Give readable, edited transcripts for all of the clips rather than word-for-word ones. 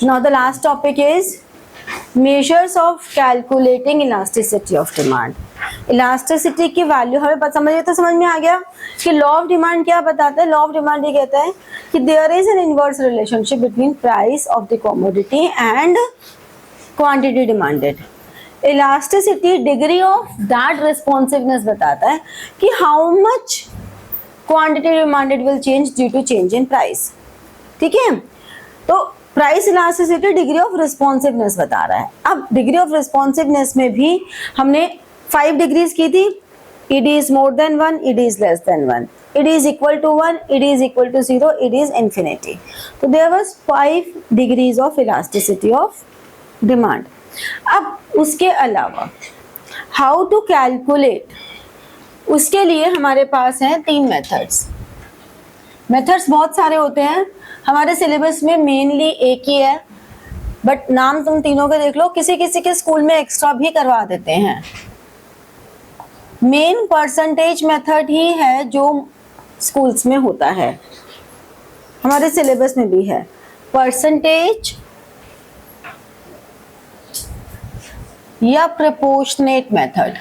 Now the last topic is measures of calculating elasticity of demand. Elasticity की value हमें पता समझ तो समझ में आ गया कि लॉ ऑफ डिमांड क्या बताता है. लॉ ऑफ डिमांड ये कहता है कि there is an inverse relationship between price of the commodity and quantity demanded. Elasticity degree of that responsiveness बताता है कि how much quantity demanded will change due to change in price. ठीक है, तो price elasticity degree of responsiveness बता रहा है. अब डिग्री ऑफ रिस्पॉन्सिवनेस में भी हमने 5 डिग्रीज की थी. Ed is more than 1, Ed is less than 1, Ed is equal to 1, Ed is equal to 0, Ed is infinity. तो there was 5 degrees of elasticity of demand. अब उसके अलावा हाउ टू कैलकुलेट, उसके लिए हमारे पास हैं 3 मेथड्स. मेथड्स बहुत सारे होते हैं हमारे सिलेबस में, मेनली एक ही है, बट नाम तुम तीनों के देख लो. किसी किसी के स्कूल में एक्स्ट्रा भी करवा देते हैं. मेन परसेंटेज मेथड ही है जो स्कूल्स में होता है, हमारे सिलेबस में भी है. परसेंटेज या प्रोपोर्शनेट मेथड.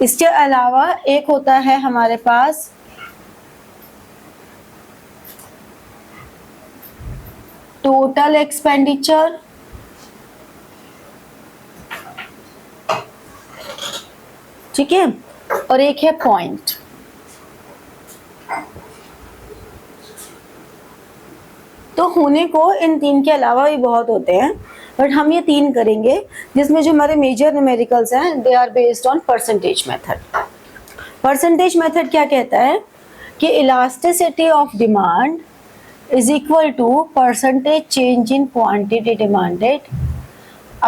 इसके अलावा एक होता है हमारे पास टोटल एक्सपेंडिचर, ठीक है, और एक है पॉइंट. तो होने को इन 3 के अलावा भी बहुत होते हैं, बट हम ये 3 करेंगे जिसमें जो हमारे मेजर न्यूमेरिकल्स हैं they are based on percentage method. Percentage method क्या कहता है कि elasticity of demand is equal to percentage change in quantity demanded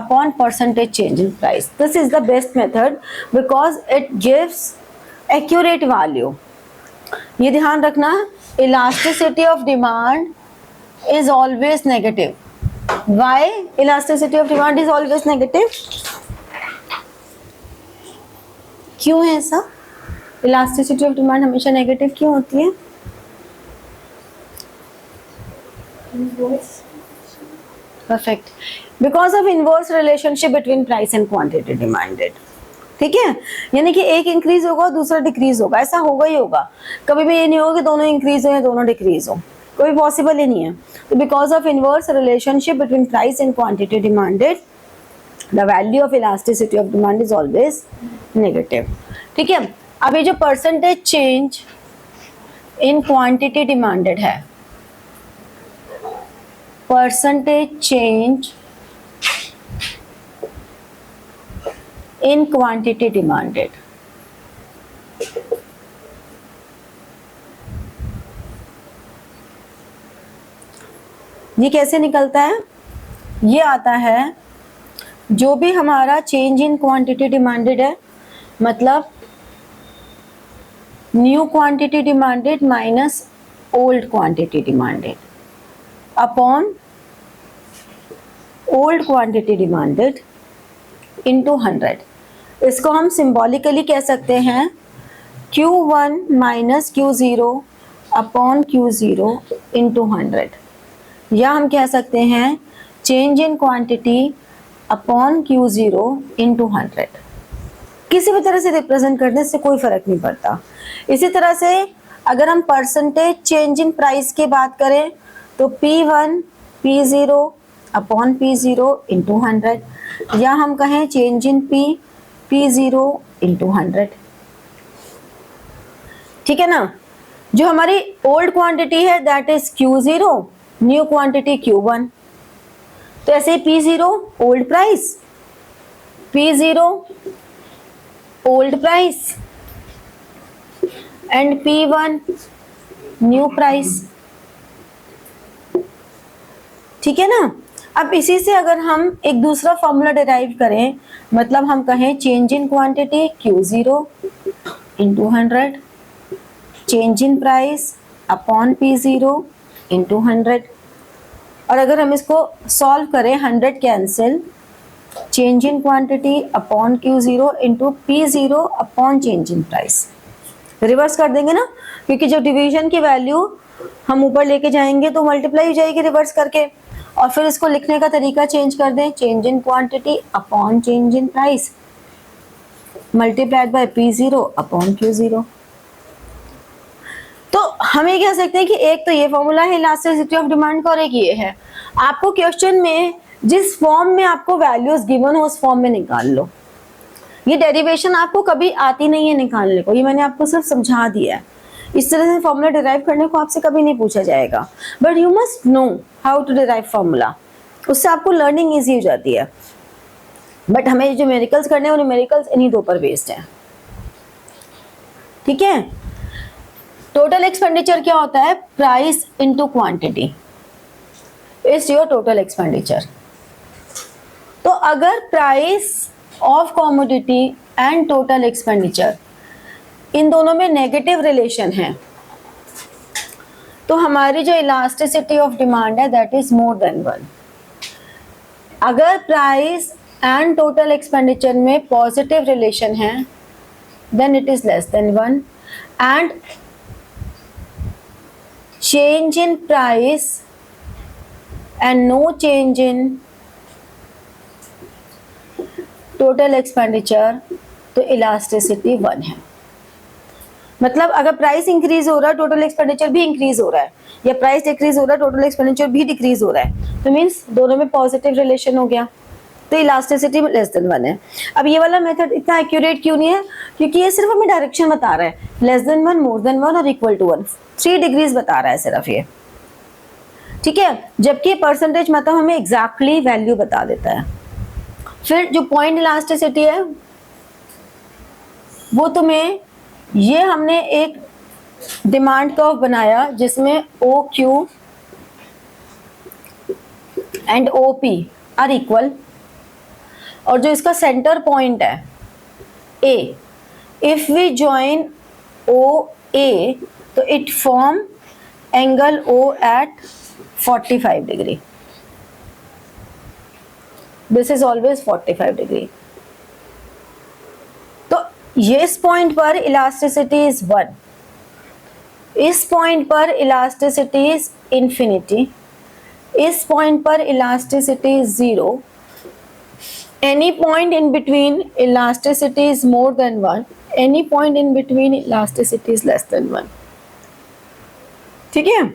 upon percentage change in price. This is the best method because it gives accurate value. ये ध्यान रखना, elasticity of demand is always negative. Why elasticity of demand is always negative? क्यों है ऐसा? Elasticity of demand हमेशा negative क्यों होती है? Perfect. Because of inverse relationship between price and quantity demanded. ठीक है, यानी कि एक इंक्रीज होगा दूसरा डिक्रीज होगा, ऐसा होगा ही होगा. कभी भी ये नहीं होगा कि दोनों इंक्रीज हो या दोनों डिक्रीज हो, कोई पॉसिबल ही नहीं है. तो because of inverse relationship between price and quantity demanded the value of elasticity of demand is always negative. ठीक है, अब ये जो percentage change in quantity demanded है, percentage change in quantity demanded. ये कैसे निकलता है? ये आता है जो भी हमारा चेंज इन क्वांटिटी डिमांडेड है, मतलब new quantity demanded minus old quantity demanded upon old quantity demanded into 100. इसको हम सिंबॉलिकली कह सकते हैं Q1 minus Q0 upon Q0 into 100, या हम कह सकते हैं change in quantity upon Q0 into 100. किसी भी तरह से रिप्रेजेंट करने से कोई फर्क नहीं पड़ता. इसी तरह से अगर हम परसेंटेज चेंज इन प्राइस की बात करें तो P1 P0 upon P0 into 100, या हम कहें चेंज इन P0 इंटू 100. ठीक है ना. जो हमारी ओल्ड क्वांटिटी है that is Q0, new quantity Q1. तो ऐसे P0 old price, P0 old price and P1 new price. ठीक है ना. अब इसी से अगर हम एक दूसरा फॉर्मूला डिराइव करें, मतलब हम कहें change in quantity Q0 into 100, change in price upon P0 into 100, और अगर हम इसको सॉल्व करें 100 cancel, change in quantity upon Q0 into P0 upon change in price. Reverse कर देंगे ना, क्योंकि जब डिवीजन की वैल्यू हम ऊपर लेके जाएंगे तो मल्टीप्लाई हो जाएगी रिवर्स करके, और फिर इसको लिखने का तरीका चेंज कर दें, change in quantity upon change in price multiplied by P0 upon Q0। तो हम ये कह सकते हैं कि एक तो ये फॉर्मूला है इलास्टिसिटी ऑफ डिमांड का, और एक ये है। आपको क्वेश्चन में जिस फॉर्म में आपको वैल्यूज गिवन हो उस फॉर्म में निकाल लो। ये डेरिवेशन आपको कभी आती नहीं है निकालने को, ये मैंने आपको सिर्फ समझा दिया है। इस तरह से फॉर्मूला डिराइव करने को आपसे कभी नहीं पूछा जाएगा, but you must know how to derive formula, उससे आपको लर्निंग इजी हो जाती है। बट हमें जो न्यूमेरिकल्स करने हैं वो न्यूमेरिकल्स इन्हीं दो पर बेस्ड हैं, ठीक है। टोटल एक्सपेंडिचर क्या होता है? Price into quantity is your total expenditure. तो अगर price of commodity and total expenditure इन दोनों में नेगेटिव रिलेशन है तो हमारी जो इलास्टिसिटी ऑफ डिमांड है दैट इज मोर देन 1। अगर प्राइस एंड टोटल एक्सपेंडिचर में पॉजिटिव रिलेशन है then it is less than 1, and change in price and no change in total expenditure तो इलास्टिसिटी 1 है। मतलब अगर प्राइस इंक्रीज हो रहा है टोटल एक्सपेंडिचर भी इंक्रीज हो रहा है, या प्राइस डिक्रीज हो रहा है टोटल एक्सपेंडिचर भी डिक्रीज हो रहा है, तो मीन्स दोनों में पॉजिटिव रिलेशन हो गया, तो इलास्टिसिटी लेस देन 1 है। अब ये वाला मेथड इतना एक्यूरेट क्यों नहीं है? क्योंकि ये सिर्फ हमें डायरेक्शन बता रहा है, लेस देन 1, मोर देन 1 और इक्वल टू 1, 3 डिग्रीज बता रहा है सिर्फ ये, ठीक है। जबकि परसेंटेज मतलब हमें एग्जैक्टली वैल्यू बता देता है। फिर जो पॉइंट इलास्टिसिटी है वो तुम्हें, ये हमने एक डिमांड कर्व बनाया जिसमें OQ and OP are equal, और जो इसका सेंटर पॉइंट है A, if we join OA तो it form angle O at 45 degree. This is always 45 degree. तो ये इस पॉइंट पर इलास्टिसिटी इज 1, इस पॉइंट पर इलास्टिसिटी इज इंफिनिटी, इस पॉइंट पर elasticity is 0, any point in between elasticity is more than 1, any point in between elasticity is less than 1, ठीक है।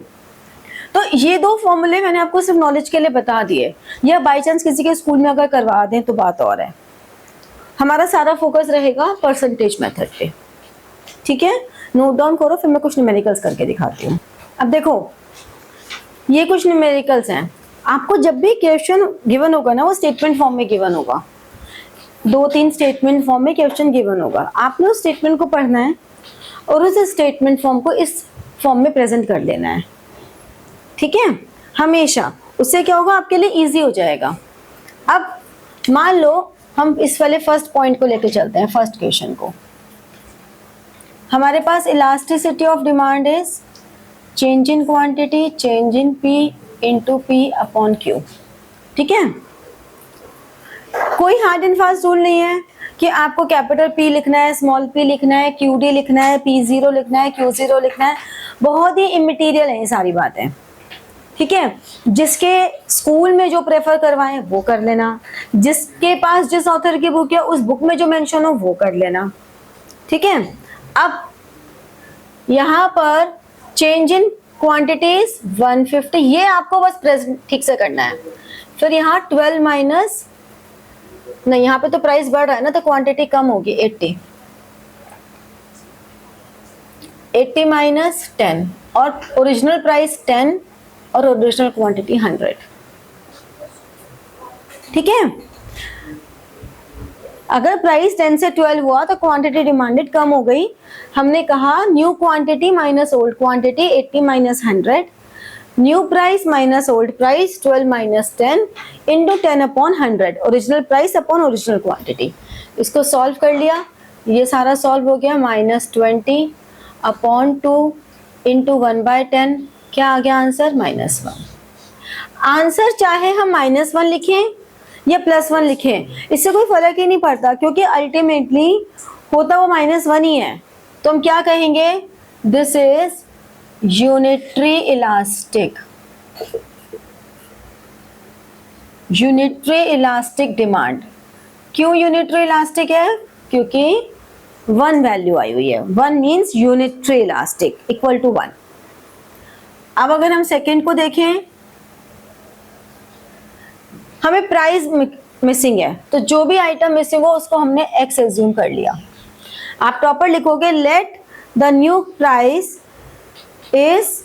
तो ये दो फॉर्मूले मैंने आपको सिर्फ नॉलेज के लिए बता दिए, या बाई चांस किसी के स्कूल में अगर करवा दें तो बात और है। हमारा सारा फोकस रहेगा परसेंटेज मेथड पे, ठीक है। नोट डाउन करो, फिर मैं कुछ न्यूमेरिकल्स करके दिखाती हूँ। अब देखो ये कुछ न्यूमेरिकल्स हैं। आपको जब भी क्वेश्चन गिवन होगा ना वो स्टेटमेंट फॉर्म में गिवन होगा, 2-3 स्टेटमेंट फॉर्म में क्वेश्चन गिवन होगा। आपने उस स्टेटमेंट को पढ़ना है और उस स्टेटमेंट फॉर्म को इस फॉर्म में प्रेजेंट कर लेना है, ठीक है, हमेशा। उससे क्या होगा, आपके लिए इजी हो जाएगा। अब मान लो हम इस वाले फर्स्ट पॉइंट को लेकर चलते हैं, फर्स्ट क्वेश्चन को। हमारे पास elasticity of demand is change in quantity change in P into P upon Q, ठीक है। कोई हार्ड एंड फास्ट रूल नहीं है कि आपको कैपिटल P लिखना है, स्मॉल p लिखना है, QD लिखना है, P0 लिखना है, Q0 लिखना है। बहुत ही इमेटीरियल है ये सारी बातें, ठीक है। जिसके स्कूल में जो प्रेफर करवाएं वो कर लेना, जिसके पास जिस ऑथर की बुक है उस बुक में जो मेंशन हो वो कर लेना, ठीक है। अब यहाँ पर चेंज इन क्वांटिटीज 150, ये आपको बस प्रेजेंट ठीक से करना है। फिर यहाँ 12 माइनस, नहीं यहाँ पे तो प्राइस बढ़ रहा है ना तो क्वांटिटी कम होगी, 80 माइनस 10, और ओरिजिनल प्राइस 10 और ओरिजिनल क्वांटिटी 100, ठीक है। अगर प्राइस 10 से 12 हुआ तो क्वांटिटी डिमांडेड कम हो गई। हमने कहा new quantity minus old quantity 80 minus 100, new price minus old price 12 minus 10 into 10 upon 100, original price upon original quantity. इसको सॉल्व कर लिया, ये सारा सॉल्व हो गया। माइनस 20 अपॉन 2 इंटू 1/10, क्या आ गया आंसर? -1। आंसर चाहे हम -1 लिखें या +1 लिखें, इससे कोई फर्क ही नहीं पड़ता, क्योंकि अल्टीमेटली होता वो -1 ही है। तो हम क्या कहेंगे? This is unitary elastic demand. क्यों यूनिटरी इलास्टिक है? क्योंकि वन वैल्यू आई हुई है, one means unitary elastic equal to one. अब अगर हम सेकेंड को देखें, हमें प्राइस मिसिंग है, तो जो भी आइटम मिसिंग हो उसको हमने एक्स एज्यूम कर लिया। आप प्रॉपर लिखोगे let the new price is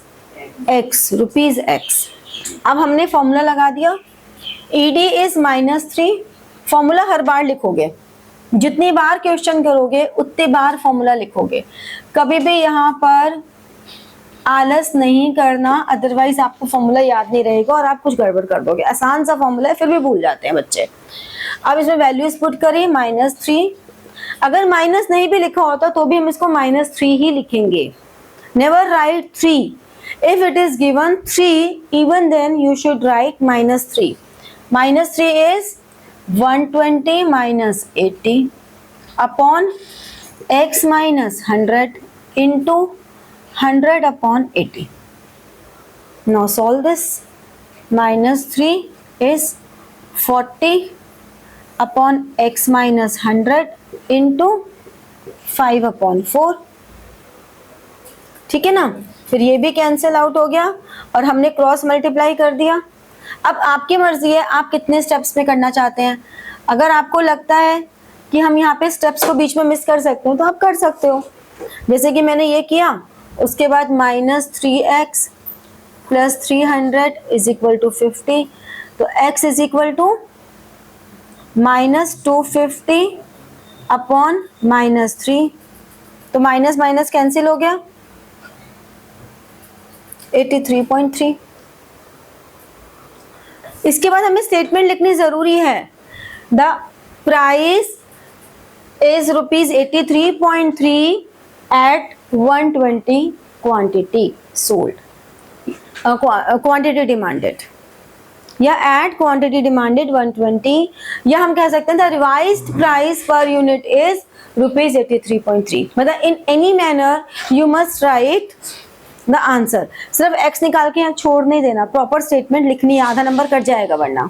x, rupees x. अब हमने फॉर्मूला लगा दिया, ईडी इज -3। फॉर्मूला हर बार लिखोगे, जितनी बार क्वेश्चन करोगे उतनी बार फॉर्मूला लिखोगे। कभी भी यहाँ पर आलस नहीं करना, अदरवाइज आपको फॉर्मूला याद नहीं रहेगा और आप कुछ गड़बड़ कर दोगे। आसान सा फॉर्मूला है, फिर भी भूल जाते हैं बच्चे। अब इसमें वैल्यूज पुट करें, -3। अगर माइनस नहीं भी लिखा होता तो भी हम इसको -3 ही लिखेंगे। Never write 3। If it is given 3, even then you should write -3। -3 is 120 minus 80 upon x minus 100 into 100 upon 80. Now solve this. -3 is 40 upon x minus 100 into 5 upon 4. ठीक है ना? फिर ये भी कैंसिल आउट हो गया और हमने क्रॉस मल्टीप्लाई कर दिया। अब आपकी मर्जी है आप कितने स्टेप्स में करना चाहते हैं। अगर आपको लगता है कि हम यहाँ पे स्टेप्स को बीच में मिस कर सकते हो तो आप कर सकते हो, जैसे कि मैंने ये किया। उसके बाद -3x plus 300 is equal to 50, तो x is equal to -250 upon -3, तो माइनस माइनस कैंसिल हो गया, 83.3। इसके बाद हमें स्टेटमेंट लिखनी जरूरी है। The price is ₹83.3 at 120 quantity sold, quantity demanded, या एट क्वांटिटी डिमांडेड 120, या हम कह सकते हैं the revised price per unit is ₹83.3। मतलब in any manner you must write the answer. सिर्फ x निकाल के यहाँ छोड़ नहीं देना, प्रॉपर स्टेटमेंट लिखनी है, आधा नंबर कट जाएगा वरना।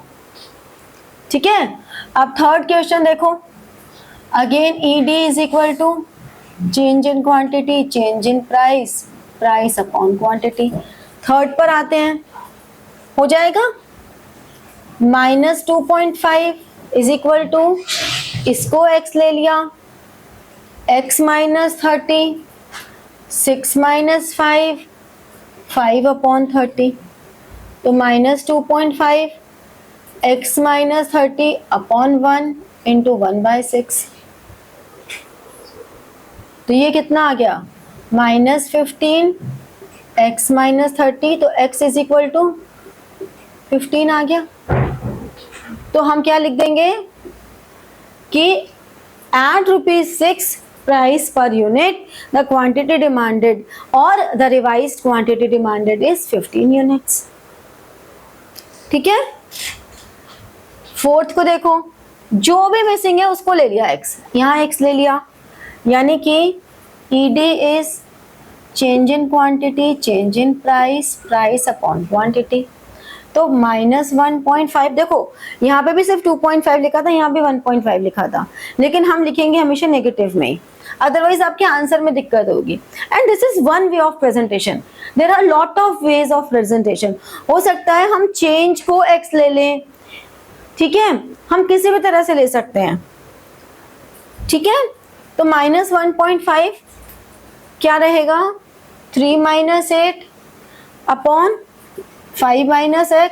ठीक है, अब थर्ड क्वेश्चन देखो। Again ED is equal to change in quantity, change in price, price upon quantity. Third पर आते हैं, हो जाएगा -2.5 इज इक्वल टू, इसको x ले लिया, x - 30, 6 - 5, 5 upon 30, तो -2.5 x - 30 upon 1 into 1/6, तो ये कितना आ गया -15 x - 30, तो x इज इक्वल टू 15 आ गया। तो हम क्या लिख देंगे कि eight ₹6 price per unit the quantity demanded or the revised quantity demanded is 15 units। ठीक है, फोर्थ को देखो, जो भी मिसिंग है उसको ले लिया x, यहाँ x ले लिया, यानी कि ED is change in quantity, change in price, price upon quantity, तो -1.5। देखो यहाँ पे भी सिर्फ 2.5 लिखा था, यहाँ भी 1.5 लिखा था, लेकिन हम लिखेंगे हमेशा नेगेटिव में, अदरवाइज आपके आंसर में दिक्कत होगी। And this is one way of presentation, there are lot of ways of presentation. हो सकता है हम चेंज को x ले लें, ठीक है, हम किसी भी तरह से ले सकते हैं। ठीक है, तो -1.5 क्या रहेगा, 3 - 8 upon 5 - x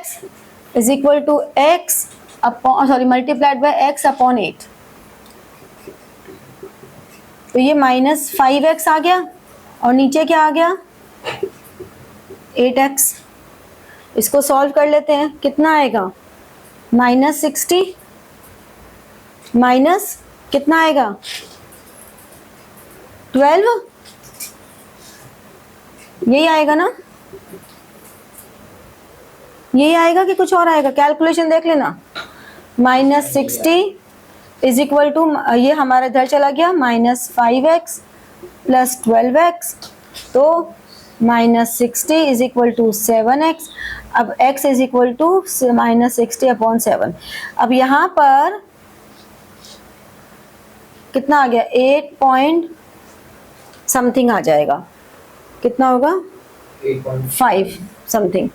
is equal to x upon, sorry, multiplied by x upon 8, तो ये -5x आ गया और नीचे क्या आ गया 8x। इसको सॉल्व कर लेते हैं, कितना आएगा -60 माइनस कितना आएगा 12, यही आएगा ना, यही आएगा कि कुछ और आएगा, कैलकुलेशन देख लेना। -60 इज इक्वल टू, ये हमारा इधर चला गया, -5x प्लस 12x, तो minus 60 is equal to 7x। अब x is equal to minus 60 upon 7। अब यहाँ पर कितना आ गया, 8 पॉइंट समथिंग आ जाएगा, कितना होगा 8.5 समथिंग।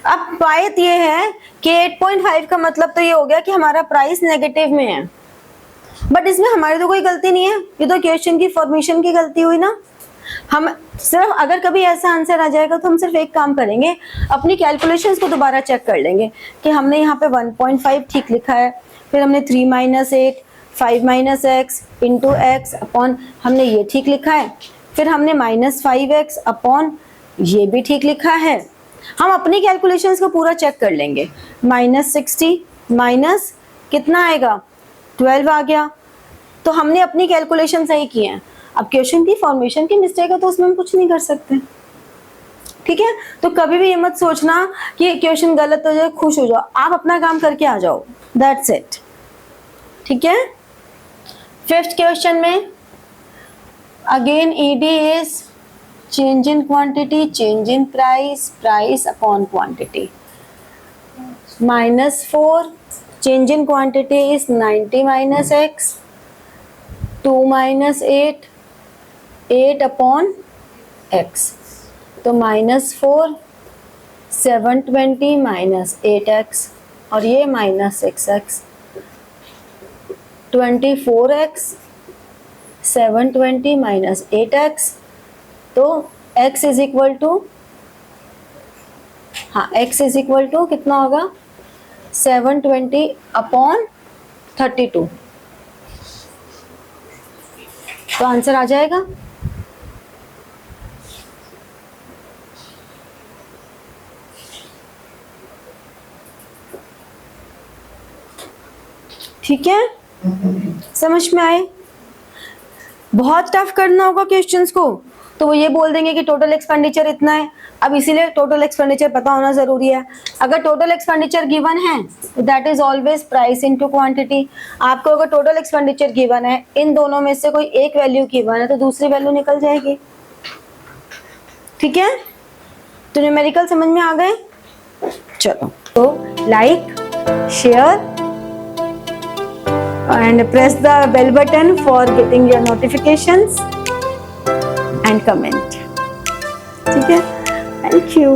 अब बात ये है कि 8.5 का मतलब तो ये हो गया कि हमारा प्राइस नेगेटिव में है, बट इसमें हमारी तो कोई गलती नहीं है, ये तो क्वेश्चन की फॉर्मेशन की गलती हुई ना। हम सिर्फ अगर कभी ऐसा आंसर आ जाएगा तो हम सिर्फ एक काम करेंगे, अपनी कैलकुलेशंस को दोबारा चेक कर लेंगे कि हमने यहाँ पे 1.5 ठीक लिखा है, फिर हमने 3 minus 8 5 minus x into x upon हमने ये ठीक लिखा है, फिर हमने माइनस 5x अपॉन ये भी ठीक लिखा है। हम अपनी कैलकुलेशंस को पूरा चेक कर लेंगे। माइनस 60 माइनस कितना आएगा 12 आ गया, तो हमने अपनी कैलकुलेशन सही की है। अब क्वेश्चन की फॉर्मेशन की मिस्टेक है तो उसमें हम कुछ नहीं कर सकते, ठीक है। तो कभी भी ये मत सोचना कि क्वेश्चन गलत हो जाए खुश हो जाओ, आप अपना काम करके आ जाओ, दैट्स इट, ठीक है। फिफ्थ क्वेश्चन में again ED is change in quantity, change in price, price upon quantity. -4 change in quantity is 90 minus x, 2 minus 8, 8 upon x, तो -4 720 minus 8x और ये minus 6x, 24x 720 minus 8x, तो x is equal to, हाँ x is equal to कितना होगा 720 upon 32, तो answer आ जाएगा। ठीक है, समझ में आए। बहुत टफ करना होगा क्वेश्चंस को, तो वो ये बोल देंगे कि टोटल एक्सपेंडिचर इतना है। अब इसीलिए टोटल एक्सपेंडिचर पता होना जरूरी है। अगर टोटल एक्सपेंडिचर गिवन है that is always price into quantity. आपको अगर टोटल एक्सपेंडिचर गिवन है, इन दोनों में से कोई एक वैल्यू गिवन है तो दूसरी वैल्यू निकल जाएगी, ठीक है। तो न्यूमेरिकल समझ में आ गए। चलो, तो like share and press the bell button for getting your notifications and comment, ठीक है। Thank you.